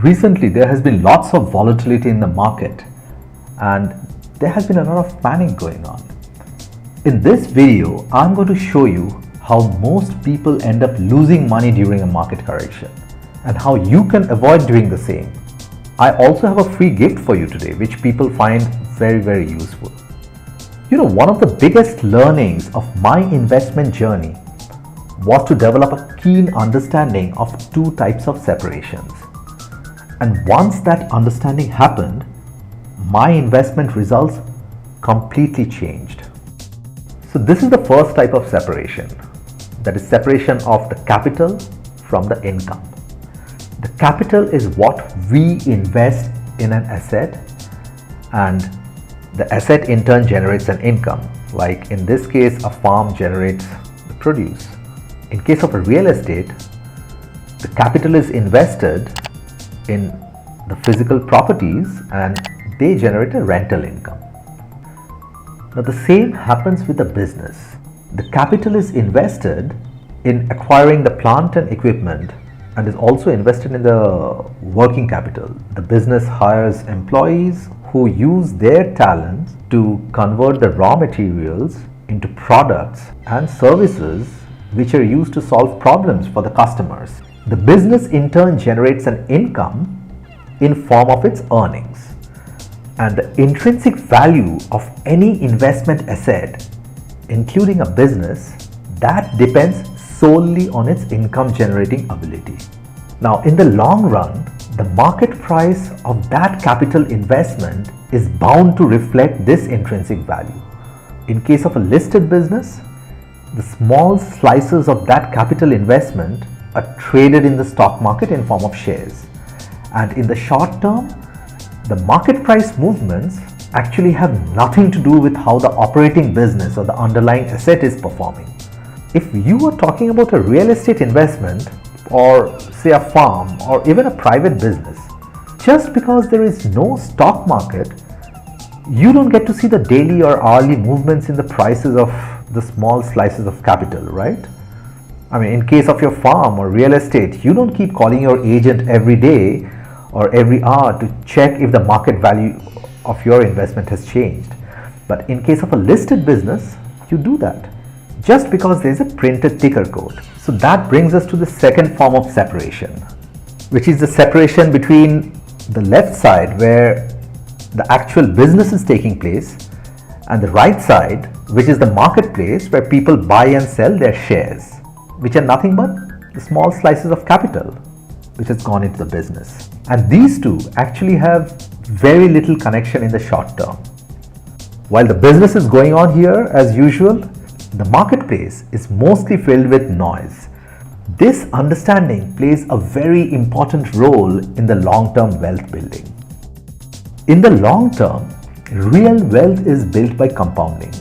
Recently, there has been lots of volatility in the market and there has been a lot of panic going on. In this video, I'm going to show you how most people end up losing money during a market correction and how you can avoid doing the same. I also have a free gift for you today, which people find very useful. You know, one of the biggest learnings of my investment journey was to develop a keen understanding of two types of separations. And once that understanding happened, my investment results completely changed. So this is the first type of separation, that is separation of the capital from the income. The capital is what we invest in an asset, and the asset in turn generates an income. Like in this case, a farm generates the produce. In case of a real estate, the capital is invested in the physical properties and they generate a rental income. Now the same happens with the business. The capital is invested in acquiring the plant and equipment and is also invested in the working capital. The business hires employees who use their talents to convert the raw materials into products and services which are used to solve problems for the customers. The business in turn generates an income in form of its earnings. And the intrinsic value of any investment asset, including a business, that depends solely on its income generating ability. Now, in the long run, the market price of that capital investment is bound to reflect this intrinsic value. In case of a listed business, the small slices of that capital investment are traded in the stock market in form of shares. And in the short term, the market price movements actually have nothing to do with how the operating business or the underlying asset is performing. If you are talking about a real estate investment or say a farm or even a private business, just because there is no stock market, you don't get to see the daily or hourly movements in the prices of the small slices of capital, right? I mean, in case of your farm or real estate, you don't keep calling your agent every day or every hour to check if the market value of your investment has changed. But in case of a listed business, you do that just because there is a printed ticker code. So that brings us to the second form of separation, which is the separation between the left side where the actual business is taking place and the right side, which is the marketplace where people buy and sell their shares, which are nothing but the small slices of capital which has gone into the business. And these two actually have very little connection in the short term. While the business is going on here as usual, the marketplace is mostly filled with noise. This understanding plays a very important role in the long-term wealth building. In the long term, real wealth is built by compounding,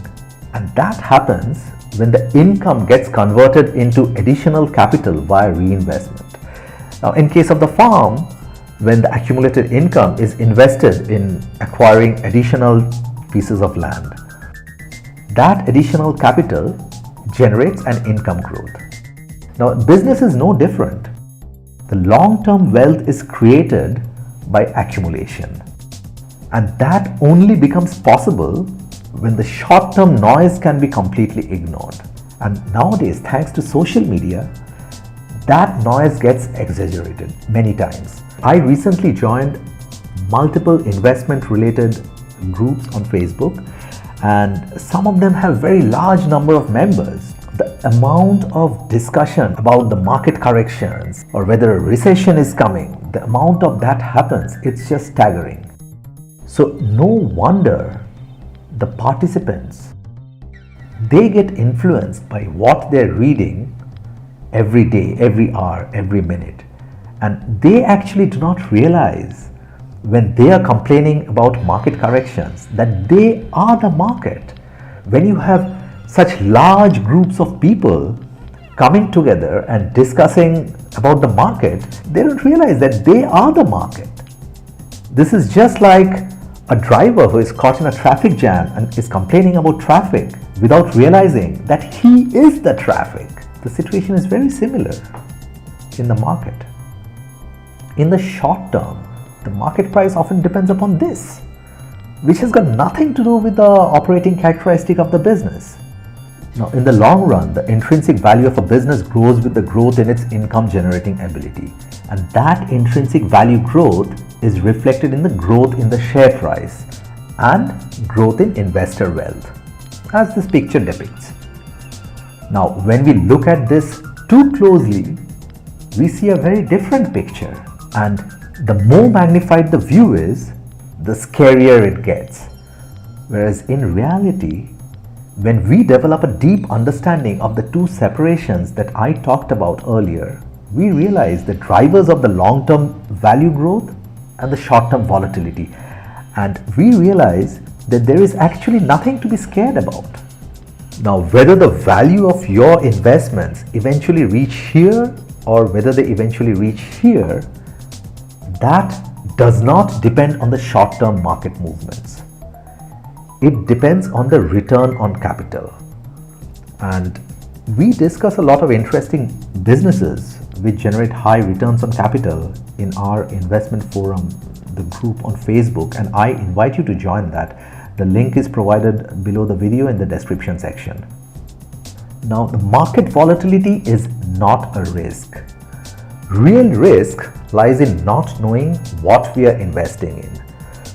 and that happens when the income gets converted into additional capital via reinvestment. Now, in case of the farm, when the accumulated income is invested in acquiring additional pieces of land, that additional capital generates an income growth. Now, business is no different. The long-term wealth is created by accumulation, and that only becomes possible when the short-term noise can be completely ignored. And nowadays, thanks to social media, that noise gets exaggerated many times. I recently joined multiple investment-related groups on Facebook, and some of them have very large number of members. The amount of discussion about the market corrections or whether a recession is coming, the amount of that happens, it's just staggering. So no wonder the participants, they get influenced by what they're reading every day, every hour, every minute. And they actually do not realize when they are complaining about market corrections that they are the market. When you have such large groups of people coming together and discussing about the market, they don't realize that they are the market. This is just like a driver who is caught in a traffic jam and is complaining about traffic without realizing that he is the traffic. The situation is very similar in the market. in the short term, the market price often depends upon this, which has got nothing to do with the operating characteristic of the business. Now, in the long run, the intrinsic value of a business grows with the growth in its income generating ability. And that intrinsic value growth is reflected in the growth in the share price and growth in investor wealth, as this picture depicts. Now, when we look at this too closely, we see a very different picture. And the more magnified the view is, the scarier it gets. Whereas in reality, when we develop a deep understanding of the two separations that I talked about earlier, we realize the drivers of the long-term value growth and the short-term volatility. And we realize that there is actually nothing to be scared about. Now, whether the value of your investments eventually reach here or whether they eventually reach here, that does not depend on the short-term market movements. It depends on the return on capital. And we discuss a lot of interesting businesses which generate high returns on capital in our investment forum, the group on Facebook, and I invite you to join that. The link is provided below the video in the description section. Now, the market volatility is not a risk. Real risk lies in not knowing what we are investing in.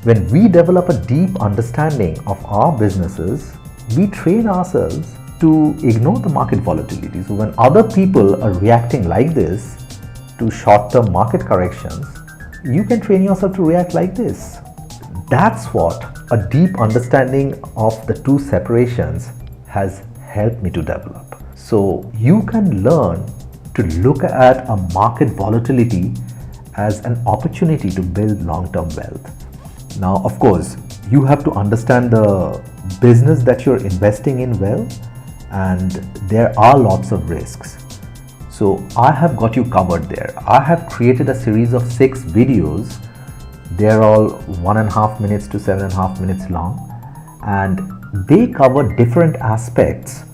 When we develop a deep understanding of our businesses, we train ourselves to ignore the market volatility. So when other people are reacting like this to short-term market corrections, you can train yourself to react like this. That's what a deep understanding of the two separations has helped me to develop. So you can learn to look at a market volatility as an opportunity to build long-term wealth. Now, of course, you have to understand the business that you're investing in well, and there are lots of risks. So I have got you covered there. I have created a series of 6 videos. They're all 1.5 minutes to 7.5 minutes long, and they cover different aspects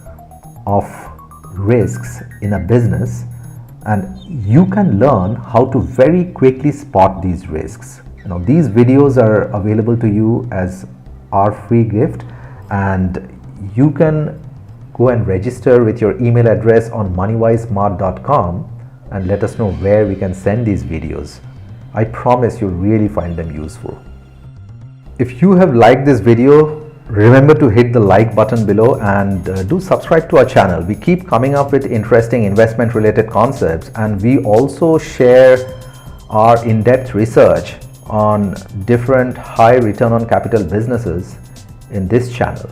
of risks in a business, and you can learn how to very quickly spot these risks. Now, these videos are available to you as our free gift, and you can go and register with your email address on moneywisesmart.com and let us know where we can send these videos. I promise you'll really find them useful. If you have liked this video, remember to hit the like button below and do subscribe to our channel. We keep coming up with interesting investment related concepts, and we also share our in-depth research on different high return on capital businesses in this channel.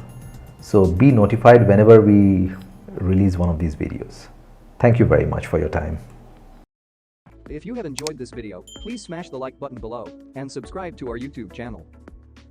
So be notified whenever we release one of these videos. Thank you very much for your time. If you have enjoyed this video, please smash the like button below and subscribe to our YouTube channel.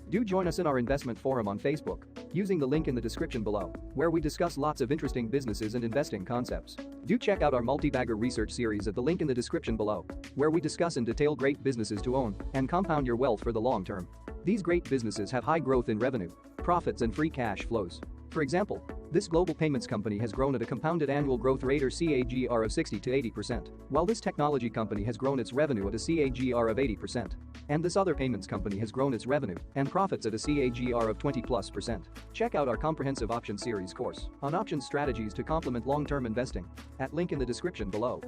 Do join us in our investment forum on Facebook, using the link in the description below, where we discuss lots of interesting businesses and investing concepts. Do check out our multi-bagger research series at the link in the description below, where we discuss in detail great businesses to own and compound your wealth for the long term. These great businesses have high growth in revenue, profits and free cash flows. For example, this global payments company has grown at a compounded annual growth rate or CAGR of 60 to 80%, while this technology company has grown its revenue at a CAGR of 80%. And this other payments company has grown its revenue and profits at a CAGR of 20+%. Check out our comprehensive option series course on option strategies to complement long-term investing at link in the description below.